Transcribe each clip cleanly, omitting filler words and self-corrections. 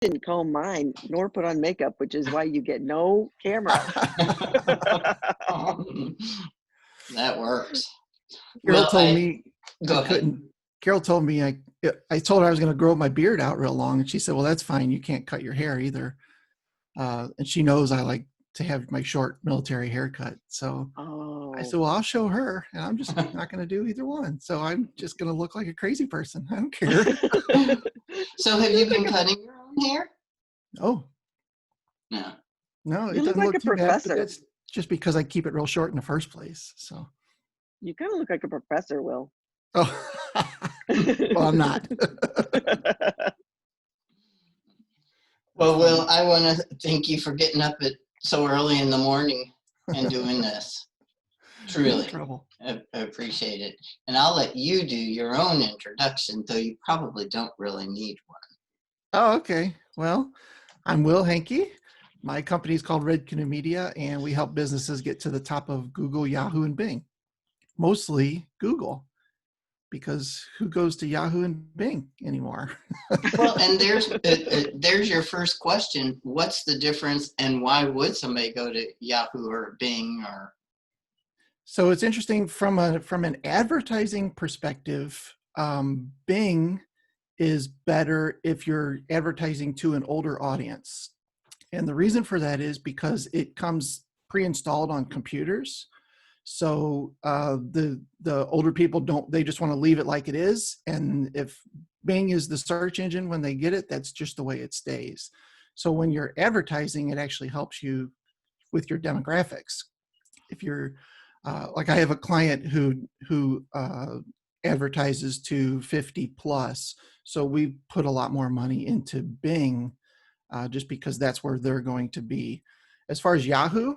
didn't comb mine nor put on makeup, which is why you get no camera. That works. Carol Well, told me go I ahead. couldn't. Carol told me I told her I was going to grow my beard out real long, and she said, "Well, that's fine. You can't cut your hair either." And she knows I like to have my short military haircut. So I said, Oh, "Well, I'll show her, and I'm just not going to do either one. So I'm just going to look like a crazy person. I don't care." So have you been cutting your own hair? Oh, No. no, you it look doesn't like look a too bad, but professor. that's just because I keep it real short in the first place. So, You kind of look like a professor, Will. oh, well, I'm not. Well, Will, I want to thank you for getting up at so early in the morning and doing this. No Truly, trouble. I appreciate it. And I'll let you do your own introduction, though you probably don't really need one. Oh, okay. Well, I'm Will Hanke. My company is called Red Canoe Media, and we help businesses get to the top of Google, Yahoo, and Bing. Mostly Google, because who goes to Yahoo and Bing anymore? Well, and there's your first question. What's the difference, and why would somebody go to Yahoo or Bing or? So it's interesting from an advertising perspective. Bing is better if you're advertising to an older audience. And the reason for that is because it comes pre-installed on computers. So the older people they just want to leave it like it is. And if Bing is the search engine when they get it, that's just the way it stays. So when you're advertising, it actually helps you with your demographics. If you're like, I have a client who advertises to 50 plus. So we put a lot more money into Bing just because that's where they're going to be. As far as Yahoo,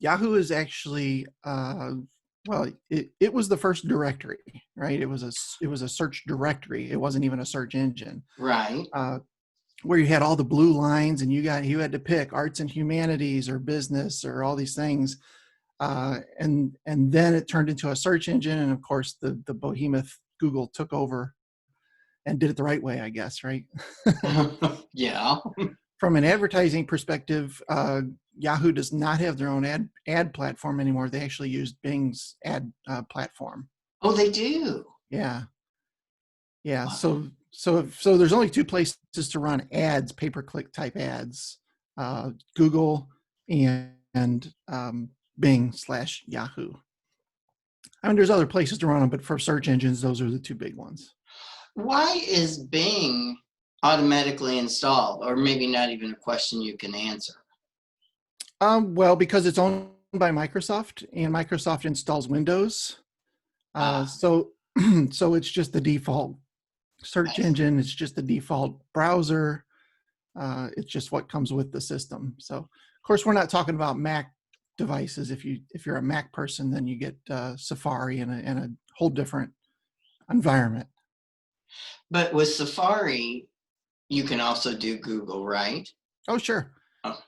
Yahoo is actually, well, it was the first directory, right? It was a search directory. It wasn't even a search engine. Right. Where you had all the blue lines and you had to pick arts and humanities or business or all these things. And then it turned into a search engine. And of course the behemoth Google took over and did it the right way, I guess, right? Yeah. From an advertising perspective, Yahoo does not have their own ad platform anymore. They actually use Bing's ad platform. Oh, they do. Yeah. Wow. So there's only two places to run ads, pay-per-click type ads, Google and Bing/Yahoo. I mean, there's other places to run them, but for search engines, those are the two big ones. Why is Bing automatically installed, or maybe not even a question you can answer? Well, because it's owned by Microsoft, and Microsoft installs Windows. So it's just the default search engine. It's just the default browser. It's just what comes with the system. So, of course, we're not talking about Mac devices. If you're a Mac person, then you get Safari in a whole different environment. But with Safari, you can also do Google, right? Oh, sure. Oh,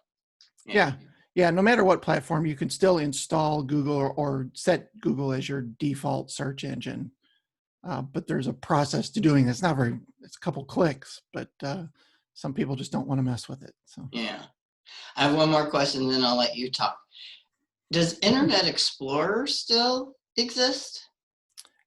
yeah. No matter what platform, you can still install Google or set Google as your default search engine. But there's a process to doing this. It's a couple clicks, but some people just don't want to mess with it. So yeah. I have one more question, then I'll let you talk. Does Internet Explorer still exist?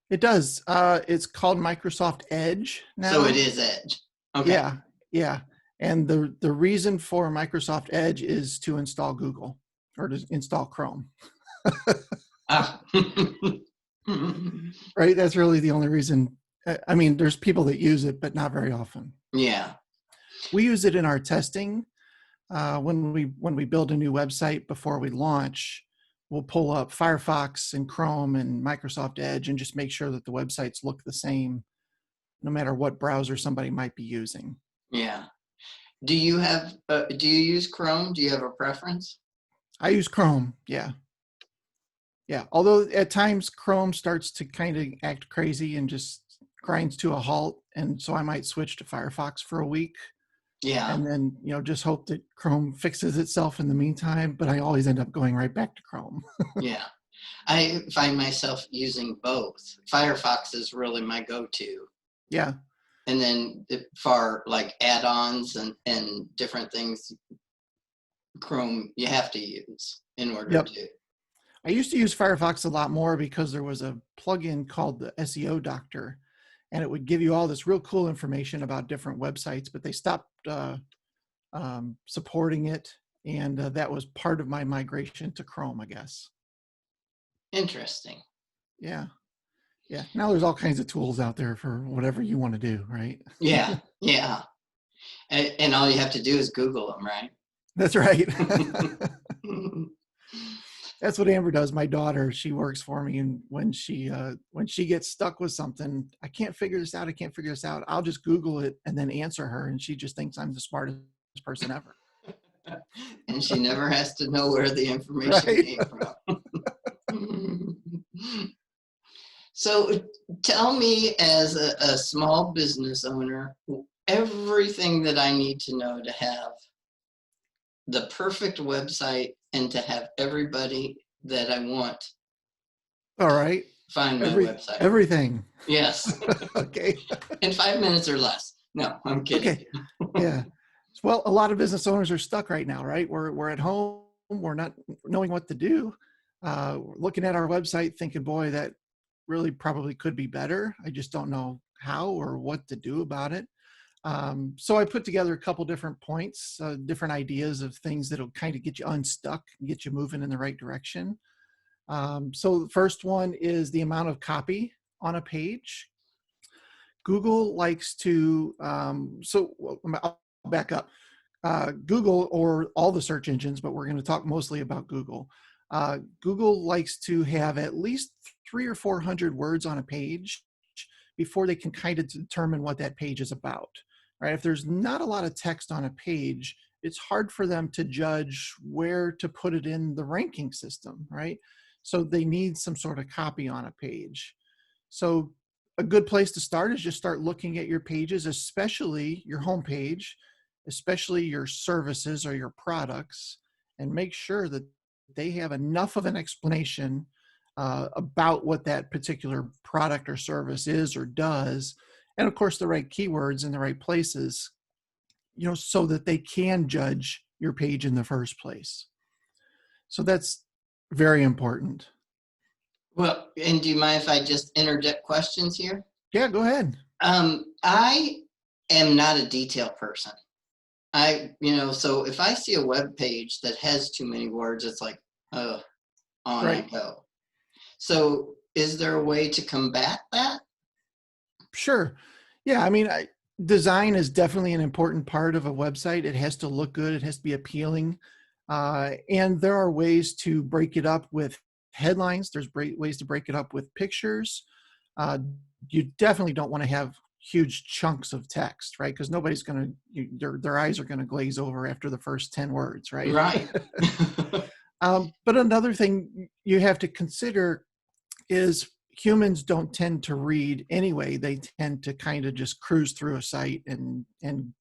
It does. It's called Microsoft Edge now. So it is Edge. Okay. Yeah. And the reason for Microsoft Edge is to install Google or to install Chrome. Right? That's really the only reason. I mean, there's people that use it, but not very often. Yeah. We use it in our testing. When we build a new website before we launch, we'll pull up Firefox and Chrome and Microsoft Edge and just make sure that the websites look the same, no matter what browser somebody might be using. Yeah. Do you use Chrome? Do you have a preference? I use Chrome. Yeah. Although at times Chrome starts to kind of act crazy and just grinds to a halt. And so I might switch to Firefox for a week. Yeah. And then, just hope that Chrome fixes itself in the meantime, but I always end up going right back to Chrome. Yeah. I find myself using both. Firefox is really my go-to. Yeah. And then for like add-ons and different things, Chrome you have to use in order Yep. to. I used to use Firefox a lot more because there was a plugin called the SEO Doctor, and it would give you all this real cool information about different websites, but they stopped supporting it. And that was part of my migration to Chrome, I guess. Interesting. Yeah. Yeah. Now there's all kinds of tools out there for whatever you want to do, right? Yeah, yeah. And all you have to do is Google them, right? That's right. That's what Amber does. My daughter, she works for me, and when she gets stuck with something, I can't figure this out. I can't figure this out. I'll just Google it and then answer her, and she just thinks I'm the smartest person ever. And she never has to know where the information Right. came from. So tell me, as a small business owner, everything that I need to know to have the perfect website and to have everybody that I want All right. find my website. Everything. Yes. Okay. In 5 minutes or less. No, I'm kidding. Okay. Yeah. Well, a lot of business owners are stuck right now, right? We're at home. We're not knowing what to do. We're looking at our website thinking, boy, that really probably could be better. I just don't know how or what to do about it. So I put together a couple different points, different ideas of things that'll kind of get you unstuck and get you moving in the right direction. So the first one is the amount of copy on a page. Google likes to, I'll back up. Google, or all the search engines, but we're going to talk mostly about Google. Google likes to have at least 300 or 400 words on a page before they can kind of determine what that page is about. Right? If there's not a lot of text on a page, it's hard for them to judge where to put it in the ranking system, right? So they need some sort of copy on a page. So a good place to start is just start looking at your pages, especially your homepage, especially your services or your products, and make sure that they have enough of an explanation about what that particular product or service is or does, and of course the right keywords in the right places, so that they can judge your page in the first place. So that's very important. Well, and do you mind if I just interject questions here? Yeah, go ahead. I am not a detail person. So if I see a web page that has too many words, it's like, oh, on I go. So is there a way to combat that? Sure. Yeah, I mean, design is definitely an important part of a website. It has to look good. It has to be appealing. And there are ways to break it up with headlines. There's ways to break it up with pictures. You definitely don't want to have huge chunks of text, right? Because nobody's going to, their eyes are going to glaze over after the first 10 words, right? Right. But another thing you have to consider is humans don't tend to read anyway. They tend to kind of just cruise through a site and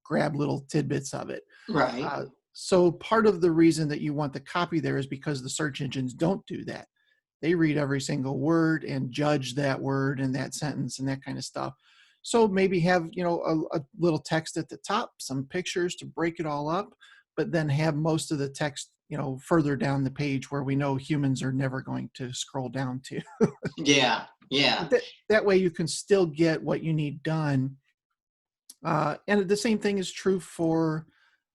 grab little tidbits of it. Right. So part of the reason that you want the copy there is because the search engines don't do that. They read every single word and judge that word and that sentence and that kind of stuff. So maybe have, a little text at the top, some pictures to break it all up, but then have most of the text, further down the page where we know humans are never going to scroll down to. Yeah. Yeah. That way you can still get what you need done. And the same thing is true for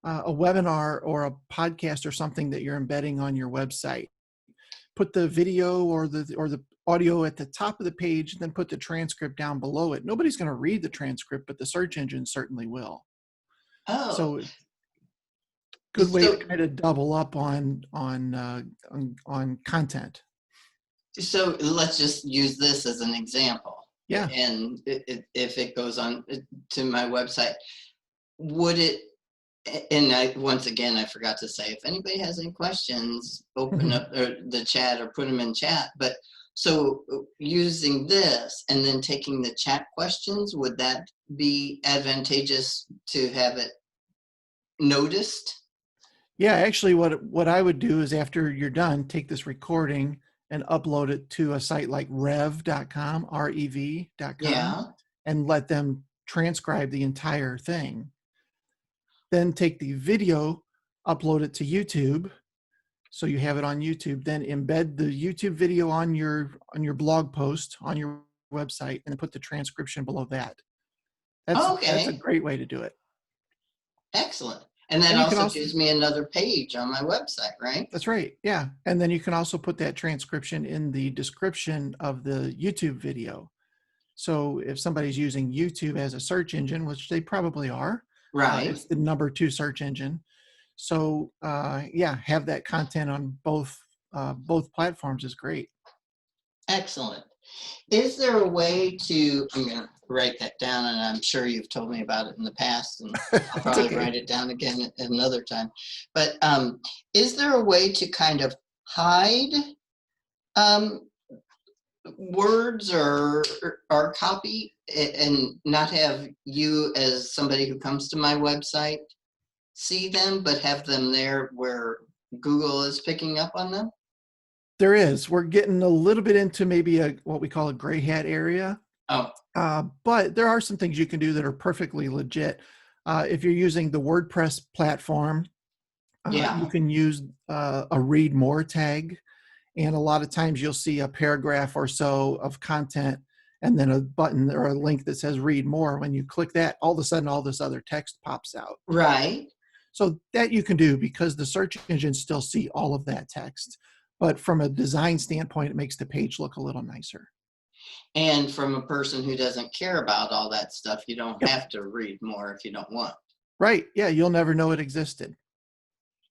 a webinar or a podcast or something that you're embedding on your website. Put the video or the audio at the top of the page, and then put the transcript down below it. Nobody's going to read the transcript, but the search engine certainly will. Oh. So good way to kind of double up on content. So let's just use this as an example. Yeah. And if it goes on to my website, would it? And once again, I forgot to say, if anybody has any questions, open up the chat or put them in chat. But so using this and then taking the chat questions, would that be advantageous to have it noticed? Yeah, actually what I would do is, after you're done, take this recording and upload it to a site like rev.com, rev.com, Yeah. and let them transcribe the entire thing. Then take the video, upload it to YouTube. So you have it on YouTube, then embed the YouTube video on your blog post on your website, and then put the transcription below that. That's a Okay, great way to do it. excellent. And that And you can also also, gives me another page on my website, right? that's right, yeah. And then you can also put that transcription in the description of the YouTube video. So if somebody's using YouTube as a search engine, which they probably are, Right. it's the #2 search engine. So yeah, have that content on both platforms is great. Excellent. Is there a way to, I'm going to write that down, and I'm sure you've told me about it in the past, and I'll It's probably okay. write it down again at another time. But is there a way to kind of hide um, words or copy and not have you as somebody who comes to my website see them, but have them there where Google is picking up on them? There is. We're getting a little bit into maybe what we call a gray hat area. Oh, But there are some things you can do that are perfectly legit. If you're using the WordPress platform, yeah. you can use a read more tag. And a lot of times you'll see a paragraph or so of content and then a button or a link that says read more. When you click that, all of a sudden, all this other text pops out. Right. So that you can do because the search engines still see all of that text. But from a design standpoint, it makes the page look a little nicer. And from a person who doesn't care about all that stuff, you don't Yep. have to read more if you don't want. Right. Yeah. You'll never know it existed.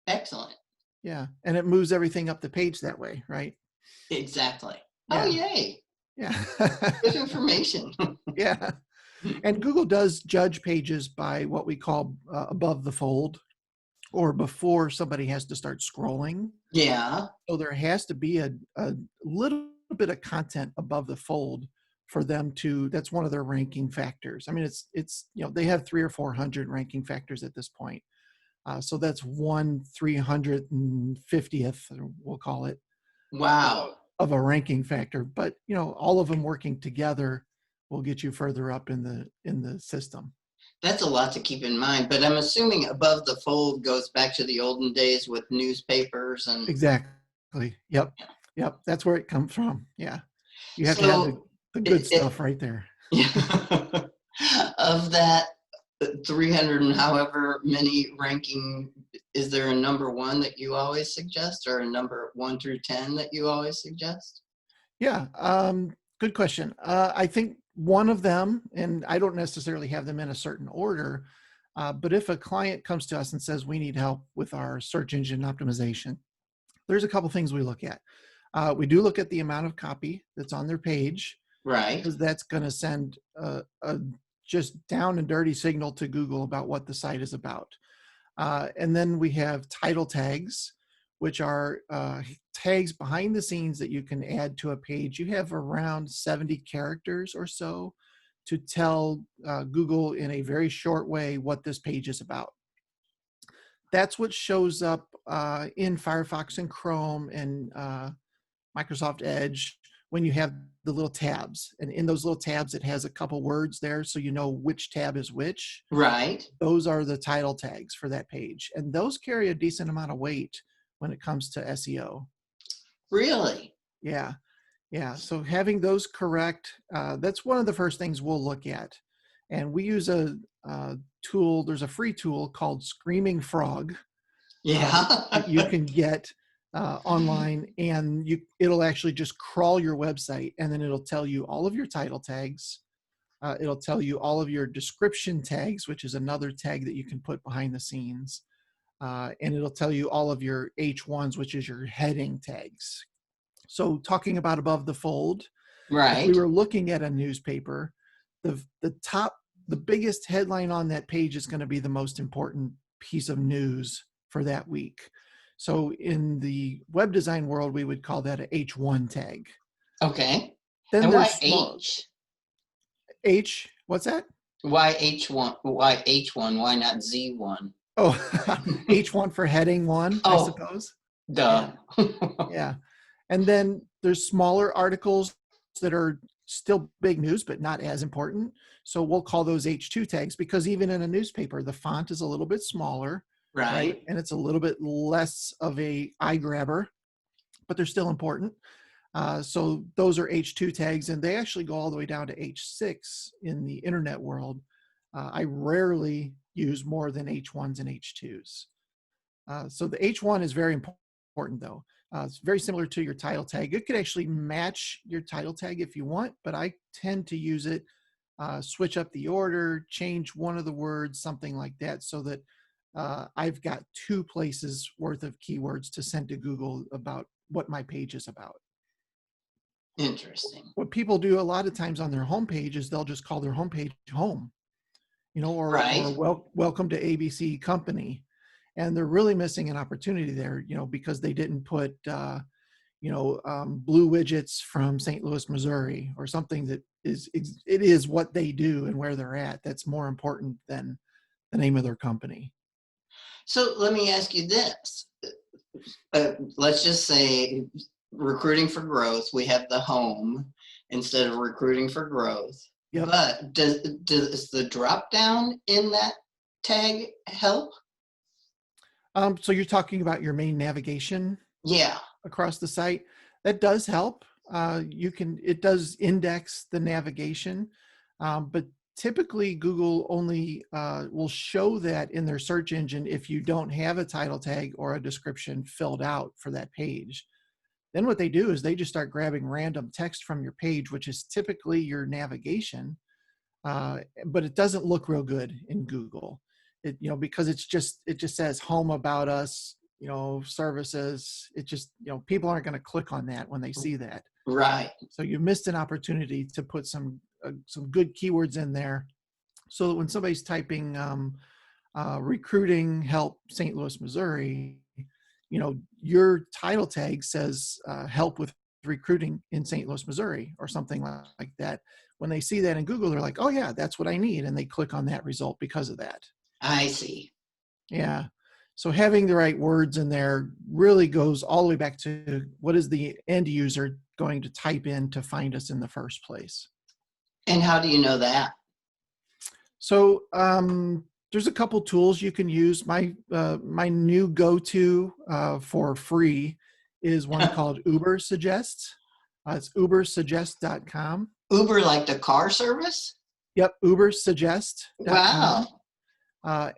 Excellent. Yeah. And it moves everything up the page that way. Right. Exactly. Yeah. Oh, yay. Yeah. Good information. Yeah. And Google does judge pages by what we call above the fold, or before somebody has to start scrolling. Yeah. So there has to be a little bit of content above the fold for them to, that's one of their ranking factors. I mean, it's they have 300 or 400 ranking factors at this point. So that's 1/350th, we'll call it, Wow. of a ranking factor. But all of them working together will get you further up in the system. That's a lot to keep in mind, but I'm assuming above the fold goes back to the olden days with newspapers and Exactly. Yep. Yep. That's where it comes from. Yeah. You have to have so the good stuff right there. yeah. Of that 300 and however many ranking, is there a number one that you always suggest, or a number 1 through 10 that you always suggest? Yeah. Good question. I think one of them, and I don't necessarily have them in a certain order, but if a client comes to us and says we need help with our search engine optimization, there's a couple things we look at. We do look at the amount of copy that's on their page, Right. because that's going to send a just down and dirty signal to Google about what the site is about. And then we have title tags, which are tags behind the scenes that you can add to a page. You have around 70 characters or so to tell Google in a very short way what this page is about. That's what shows up in Firefox and Chrome and Microsoft Edge when you have the little tabs. And in those little tabs, it has a couple words there so you know which tab is which. Right. Those are the title tags for that page. And those carry a decent amount of weight when it comes to SEO. Really? Yeah. Yeah. So having those correct, that's one of the first things we'll look at. And we use a tool, there's a free tool called Screaming Frog. Yeah. That you can get online, and it'll actually just crawl your website, and then it'll tell you all of your title tags. It'll tell you all of your description tags, which is another tag that you can put behind the scenes. And it'll tell you all of your H1s, which is your heading tags. So talking about above the fold, Right. if we were looking at a newspaper, the biggest headline on that page is going to be the most important piece of news for that week. So in the web design world, we would call that a H1 tag. Okay. Then and there's why H? What's that? Why H1? Why H1? Why not Z1? Oh, H1 for heading one, I suppose. Duh. Yeah. And then there's smaller articles that are still big news, but not as important. So we'll call those H2 tags, because even in a newspaper, the font is a little bit smaller, right? And it's a little bit less of a eye grabber, but they're still important. So those are H2 tags, and they actually go all the way down to H6 in the internet world. I rarely use more than H1s and H2s. So the H1 is very important though. It's very similar to your title tag. It could actually match your title tag if you want, but I tend to use it, switch up the order, change one of the words, something like that, so that I've got 2 places worth of keywords to send to Google about what my page is about. Interesting. What people do a lot of times on their homepage is they'll just call their homepage home, or Right. welcome to ABC Company. And they're really missing an opportunity there, because they didn't put, blue widgets from St. Louis, Missouri, or something that it is what they do and where they're at. That's more important than the name of their company. So let me ask you this. Let's just say recruiting for growth, we have the home instead of recruiting for growth. Yep. But does the drop down in that tag help? So you're talking about your main navigation Yeah. across the site. That does help. It does index the navigation, but typically Google only will show that in their search engine if you don't have a title tag or a description filled out for that page. Then what they do is they just start grabbing random text from your page, which is typically your navigation, but it doesn't look real good in Google. Because it just says home, about us, services. It just, people aren't going to click on that when they see that. Right. So you missed an opportunity to put some good keywords in there, so that when somebody's typing recruiting help St. Louis, Missouri, your title tag says help with recruiting in St. Louis, Missouri, or something like that. When they see that in Google, they're like, oh yeah, that's what I need. And they click on that result because of that. I see. Yeah. So having the right words in there really goes all the way back to what is the end user going to type in to find us in the first place. And how do you know that? So there's a couple tools you can use. My new go-to for free is one called Uber Suggest. It's ubersuggest.com. Uber, like the car service? Yep, ubersuggest.com. Wow.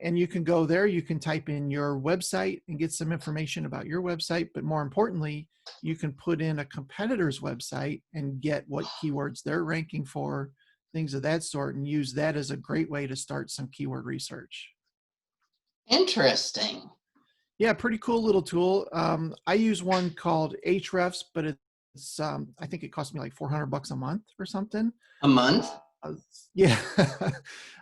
And you can go there, you can type in your website and get some information about your website. But more importantly, you can put in a competitor's website and get what keywords they're ranking for, things of that sort, and use that as a great way to start some keyword research. Interesting. Yeah, pretty cool little tool. I use one called Ahrefs, but it's I think it cost me like $400 a month or something. A month? Yeah,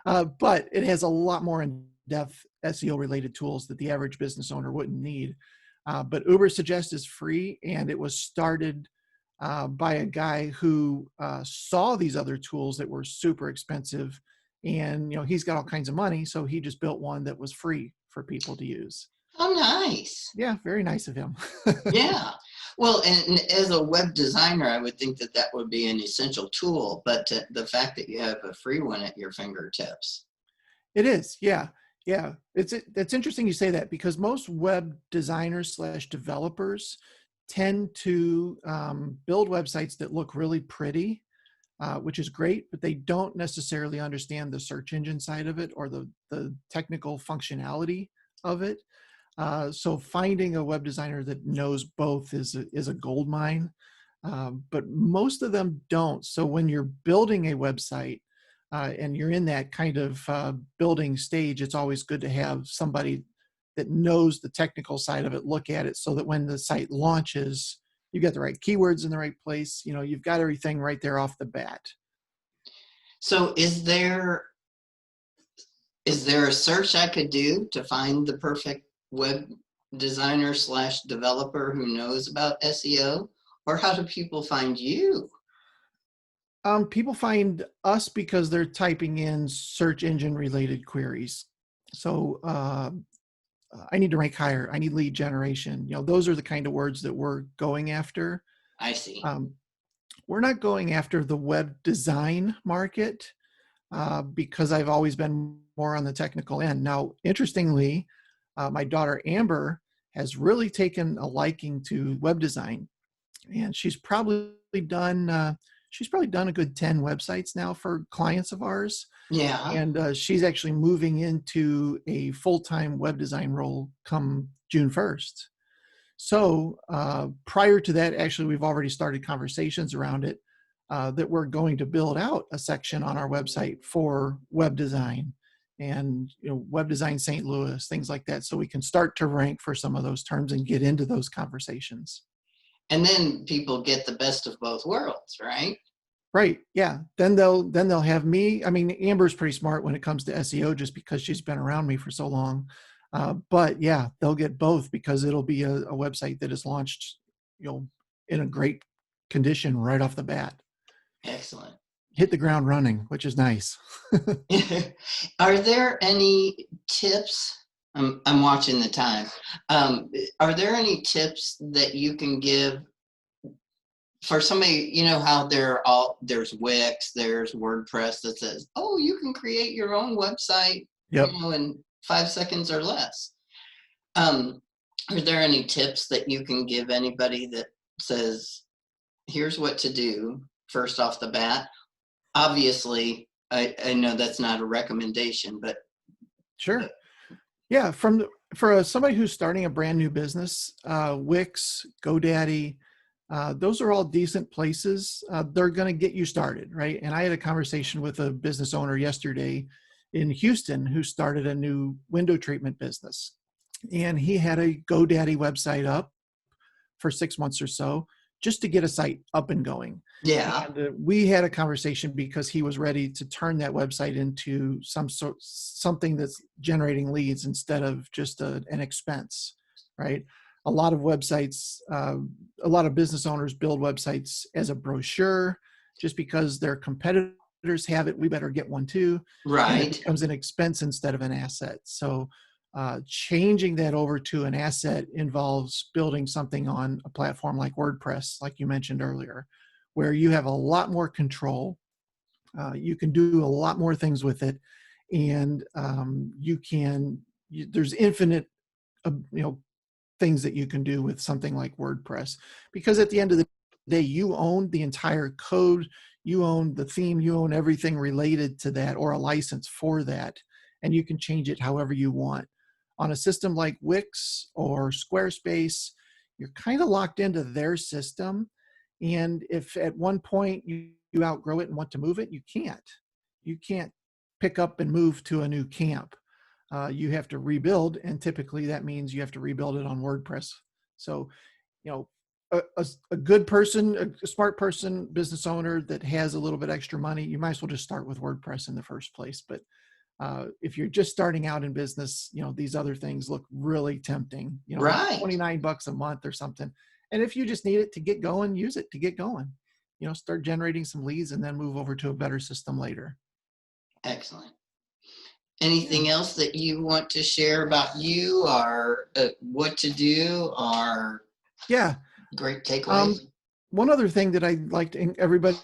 but it has a lot more in-depth SEO related tools that the average business owner wouldn't need. But Uber Suggest is free, and it was started by a guy who saw these other tools that were super expensive, and he's got all kinds of money, so he just built one that was free for people to use. Oh, nice. Yeah, very nice of him. Yeah. Well, and as a web designer, I would think that that would be an essential tool, but the fact that you have a free one at your fingertips. It is, yeah. Yeah, it's interesting you say that, because most web designers / developers tend to build websites that look really pretty, which is great, but they don't necessarily understand the search engine side of it or the technical functionality of it. So finding a web designer that knows both is a gold mine, but most of them don't. So when you're building a website and you're in that kind of building stage, it's always good to have somebody that knows the technical side of it look at it, so that when the site launches, you got the right keywords in the right place. You've got everything right there off the bat. So is there a search I could do to find the perfect web designer / developer who knows about SEO? Or how do people find you? People find us because they're typing in search engine related queries. So I need to rank higher. I need lead generation. Those are the kind of words that we're going after. I see. We're not going after the web design market. because I've always been more on the technical end. Now, interestingly, my daughter Amber has really taken a liking to web design, and she's probably done a good 10 websites now for clients of ours. Yeah. And she's actually moving into a full-time web design role come June 1st. So prior to that, actually, we've already started conversations around it, that we're going to build out a section on our website for web design and, web design St. Louis, things like that. So we can start to rank for some of those terms and get into those conversations. And then people get the best of both worlds, right? Right. Yeah. Then they'll have me. I mean, Amber's pretty smart when it comes to SEO just because she's been around me for so long. But yeah, they'll get both because it'll be a website that is launched, in a great condition right off the bat. Excellent. Hit the ground running, which is nice. Are there any tips? I'm watching the time. Are there any tips that you can give for somebody, how there's Wix, there's WordPress that says, oh, you can create your own website, Yep. in 5 seconds or less. Are there any tips that you can give anybody that says, here's what to do first off the bat? Obviously, I know that's not a recommendation, but Sure. Yeah. For somebody who's starting a brand new business, Wix, GoDaddy, those are all decent places. They're going to get you started, right? And I had a conversation with a business owner yesterday in Houston who started a new window treatment business. And he had a GoDaddy website up for 6 months or so just to get a site up and going. yeah. And we had a conversation because he was ready to turn that website into something that's generating leads instead of just an expense, right? A lot of websites, a lot of business owners build websites as a brochure just because their competitors have it. We better get one too. And it Right. becomes an expense instead of an asset. So changing that over to an asset involves building something on a platform like WordPress, like you mentioned earlier, where you have a lot more control. You can do a lot more things with it, and there's infinite, things that you can do with something like WordPress, because at the end of the day, you own the entire code, you own the theme, you own everything related to that, or a license for that, and you can change it however you want. On a system like Wix or Squarespace, you're kind of locked into their system. And if at one point you outgrow it and want to move it, you can't. You can't pick up and move to a new camp. You have to rebuild, and typically that means you have to rebuild it on WordPress. So, a good person, a smart person, business owner that has a little bit extra money, you might as well just start with WordPress in the first place. But if you're just starting out in business, these other things look really tempting, Right. $29 a month or something. And if you just need it to get going, use it to get going, start generating some leads and then move over to a better system later. Excellent. Anything else that you want to share about you or what to do or Yeah. great takeaways? One other thing that I'd like everybody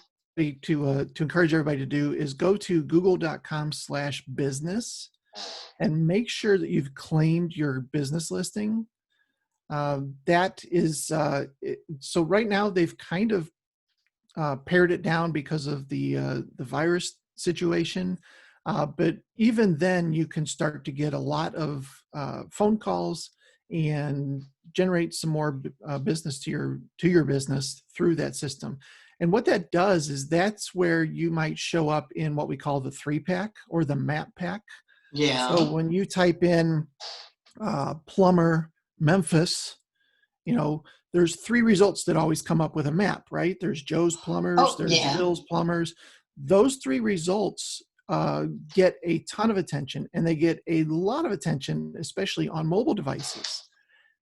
to encourage everybody to do is go to google.com/business and make sure that you've claimed your business listing. That is, so right now they've kind of pared it down because of the virus situation. But even then, you can start to get a lot of phone calls and generate some more business to your business through that system. And what that does is that's where you might show up in what we call the 3-pack or the map pack. Yeah. So when you type in plumber Memphis, there's 3 results that always come up with a map, right? There's Joe's Plumbers, Oh, there's yeah. Bill's Plumbers. Those 3 results get a ton of attention, and they get a lot of attention, especially on mobile devices.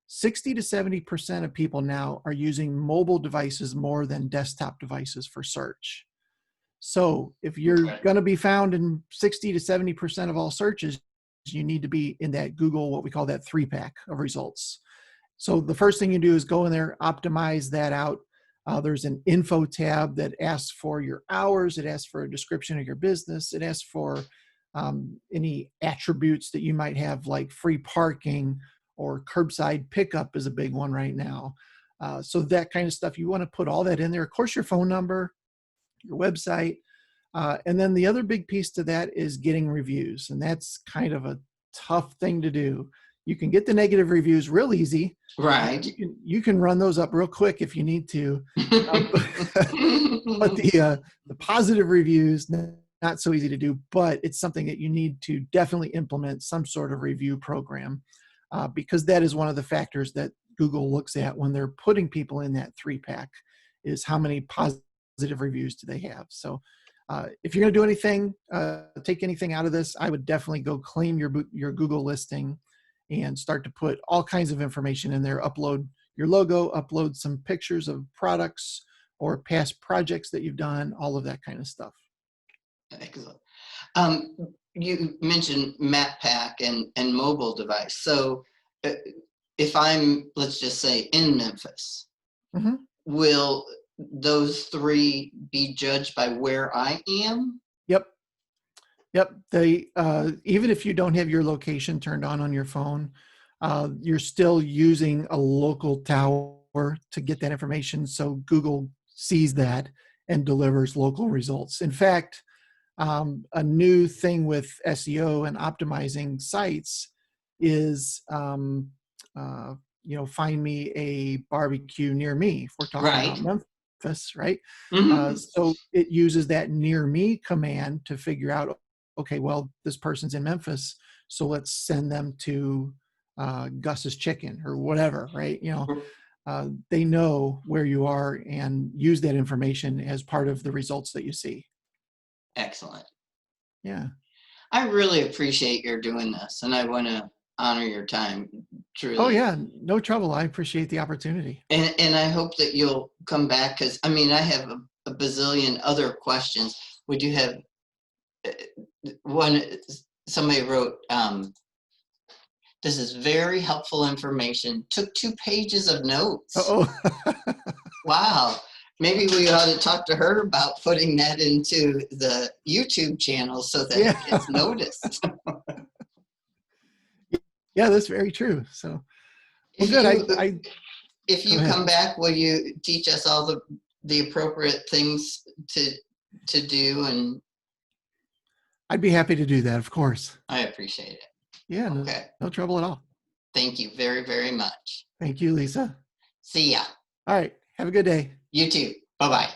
60 to 70% of people now are using mobile devices more than desktop devices for search. So if you're going to be found in 60 to 70% of all searches, you need to be in that Google, what we call that 3-pack of results. So the first thing you do is go in there, optimize that out. There's an info tab that asks for your hours. It asks for a description of your business. It asks for any attributes that you might have, like free parking or curbside pickup is a big one right now. So that kind of stuff, you want to put all that in there. Of course, your phone number, your website. And then the other big piece to that is getting reviews. And that's kind of a tough thing to do. You can get the negative reviews real easy. Right. You can run those up real quick if you need to. But the positive reviews, not so easy to do, but it's something that you need to definitely implement some sort of review program, because that is one of the factors that Google looks at when they're putting people in that 3-pack, is how many positive reviews do they have. So if you're going to do anything, take anything out of this, I would definitely go claim your Google listing and start to put all kinds of information in there. Upload your logo, upload some pictures of products or past projects that you've done, all of that kind of stuff. Excellent. You mentioned map pack and mobile device. So if I'm, let's just say, in Memphis, Mm-hmm. will those 3 be judged by where I am? Yep. They even if you don't have your location turned on your phone, you're still using a local tower to get that information. So Google sees that and delivers local results. In fact, a new thing with SEO and optimizing sites is, find me a barbecue near me. If we're talking Right. about Memphis, right? Mm-hmm. So it uses that near me command to figure out, okay, well, this person's in Memphis, so let's send them to Gus's Chicken or whatever, right? They know where you are and use that information as part of the results that you see. Excellent. Yeah. I really appreciate your doing this, and I want to honor your time, truly. Oh yeah, no trouble. I appreciate the opportunity. And I hope that you'll come back, because I mean, I have a bazillion other questions. Would you have one? Somebody wrote, this is very helpful information. Took 2 pages of notes. Oh. Wow. Maybe we ought to talk to her about putting that into the YouTube channel so that it gets noticed. Yeah, that's very true. So, well, good. If you come back, will you teach us all the appropriate things to do? And I'd be happy to do that, of course. I appreciate it. Yeah, Okay. No trouble at all. Thank you very, very much. Thank you, Lisa. See ya. All right. Have a good day. You too. Bye-bye.